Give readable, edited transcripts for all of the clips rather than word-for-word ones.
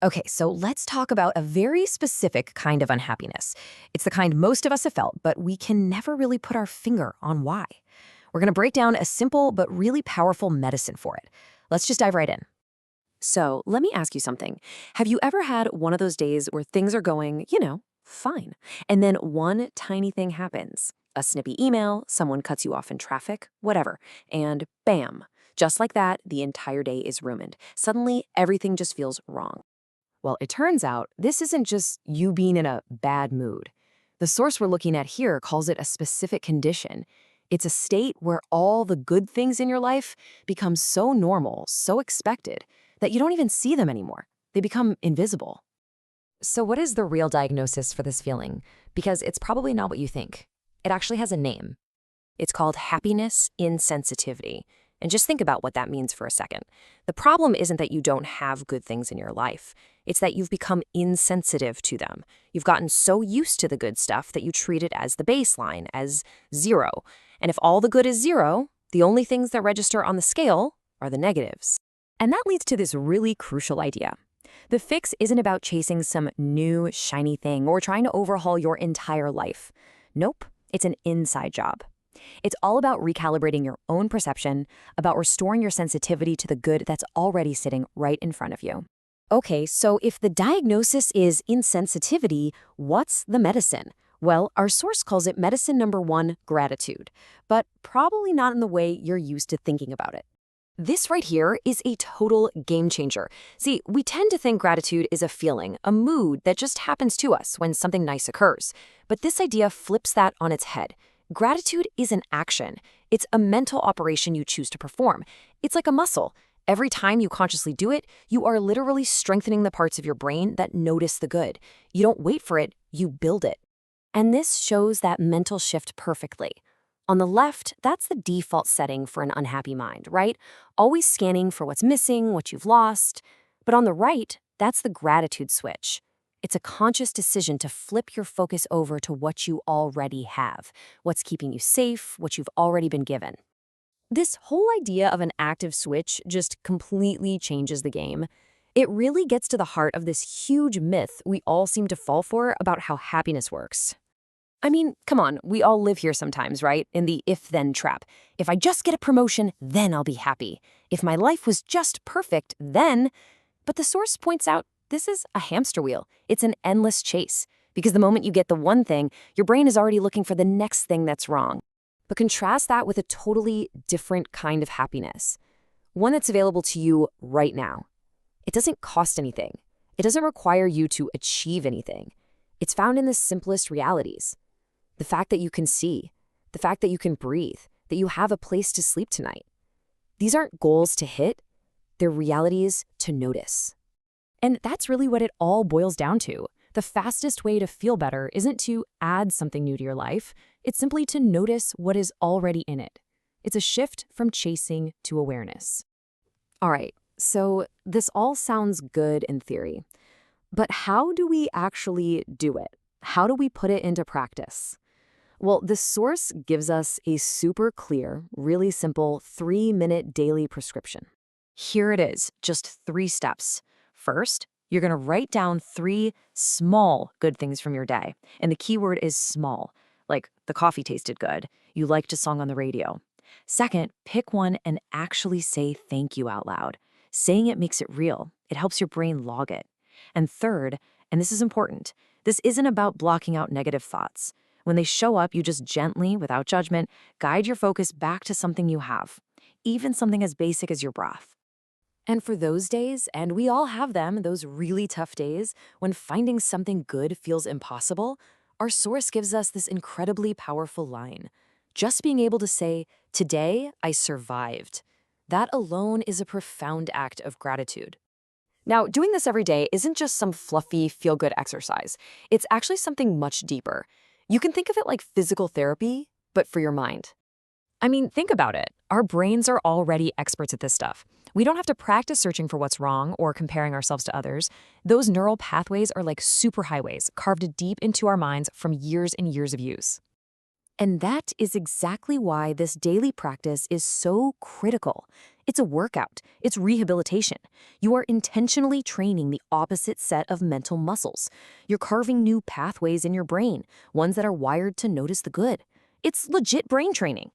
Okay, so let's talk about a very specific kind of unhappiness. It's the kind most of us have felt, but we can never really put our finger on why. We're going to break down a simple but really powerful medicine for it. Let's just dive right in. So, let me ask you something. Have you ever had one of those days where things are going, fine, and then one tiny thing happens? A snippy email, someone cuts you off in traffic, whatever, and bam, just like that, the entire day is ruined. Suddenly, everything just feels wrong. Well, it turns out this isn't just you being in a bad mood. The source we're looking at here calls it a specific condition. It's a state where all the good things in your life become so normal, so expected, that you don't even see them anymore. They become invisible. So what is the real diagnosis for this feeling? Because it's probably not what you think. It actually has a name. It's called happiness insensitivity. And just think about what that means for a second. The problem isn't that you don't have good things in your life. It's that you've become insensitive to them. You've gotten so used to the good stuff that you treat it as the baseline, as zero. And if all the good is zero, the only things that register on the scale are the negatives. And that leads to this really crucial idea. The fix isn't about chasing some new, shiny thing or trying to overhaul your entire life. Nope, it's an inside job. It's all about recalibrating your own perception, about restoring your sensitivity to the good that's already sitting right in front of you. Okay, so if the diagnosis is insensitivity, what's the medicine? Well, our source calls it medicine number one, gratitude, but probably not in the way you're used to thinking about it. This right here is a total game changer. See, we tend to think gratitude is a feeling, a mood that just happens to us when something nice occurs. But this idea flips that on its head. Gratitude is an action. It's a mental operation you choose to perform. It's like a muscle. Every time you consciously do it, you are literally strengthening the parts of your brain that notice the good. You don't wait for it, you build it. And this shows that mental shift perfectly. On the left, that's the default setting for an unhappy mind, right? Always scanning for what's missing, what you've lost. But on the right, that's the gratitude switch. It's a conscious decision to flip your focus over to what you already have, what's keeping you safe, what you've already been given. This whole idea of an active switch just completely changes the game. It really gets to the heart of this huge myth we all seem to fall for about how happiness works. I mean, come on, we all live here sometimes, right? In the if-then trap. If I just get a promotion, then I'll be happy. If my life was just perfect, then... But the source points out this is a hamster wheel. It's an endless chase. Because the moment you get the one thing, your brain is already looking for the next thing that's wrong. But contrast that with a totally different kind of happiness. One that's available to you right now. It doesn't cost anything. It doesn't require you to achieve anything. It's found in the simplest realities. The fact that you can see, the fact that you can breathe, that you have a place to sleep tonight. These aren't goals to hit, they're realities to notice. And that's really what it all boils down to. The fastest way to feel better isn't to add something new to your life, it's simply to notice what is already in it. It's a shift from chasing to awareness. All right, so this all sounds good in theory, but how do we actually do it? How do we put it into practice? Well, the source gives us a super clear, really simple 3-minute daily prescription. Here it is, just 3 steps. First, you're going to write down 3 small good things from your day. And the key word is small, like the coffee tasted good, you liked a song on the radio. Second, pick one and actually say thank you out loud. Saying it makes it real. It helps your brain log it. And third, and this is important, this isn't about blocking out negative thoughts. When they show up, you just gently, without judgment, guide your focus back to something you have, even something as basic as your breath. And for those days, and we all have them, those really tough days, when finding something good feels impossible, our source gives us this incredibly powerful line. Just being able to say, "Today, I survived." That alone is a profound act of gratitude. Now, doing this every day isn't just some fluffy, feel-good exercise. It's actually something much deeper. You can think of it like physical therapy, but for your mind. I mean, think about it. Our brains are already experts at this stuff. We don't have to practice searching for what's wrong or comparing ourselves to others. Those neural pathways are like superhighways carved deep into our minds from years and years of use. And that is exactly why this daily practice is so critical. It's a workout, it's rehabilitation. You are intentionally training the opposite set of mental muscles. You're carving new pathways in your brain, ones that are wired to notice the good. It's legit brain training.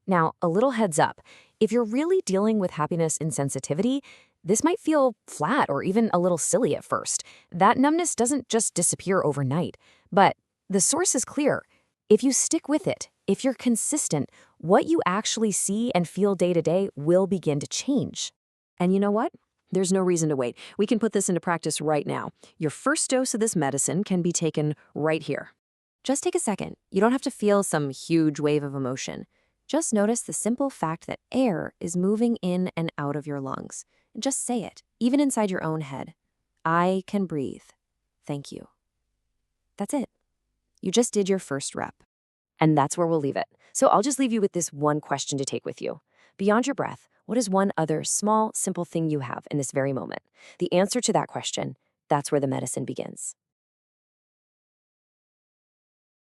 Now, a little heads up. If you're really dealing with happiness insensitivity, this might feel flat or even a little silly at first. That numbness doesn't just disappear overnight. But the source is clear. If you stick with it, if you're consistent, what you actually see and feel day to day will begin to change. And you know what? There's no reason to wait. We can put this into practice right now. Your first dose of this medicine can be taken right here. Just take a second. You don't have to feel some huge wave of emotion. Just notice the simple fact that air is moving in and out of your lungs. Just say it, even inside your own head. I can breathe. Thank you. That's it. You just did your first rep. And that's where we'll leave it. So I'll just leave you with this one question to take with you. Beyond your breath, what is one other small, simple thing you have in this very moment? The answer to that question, that's where the medicine begins.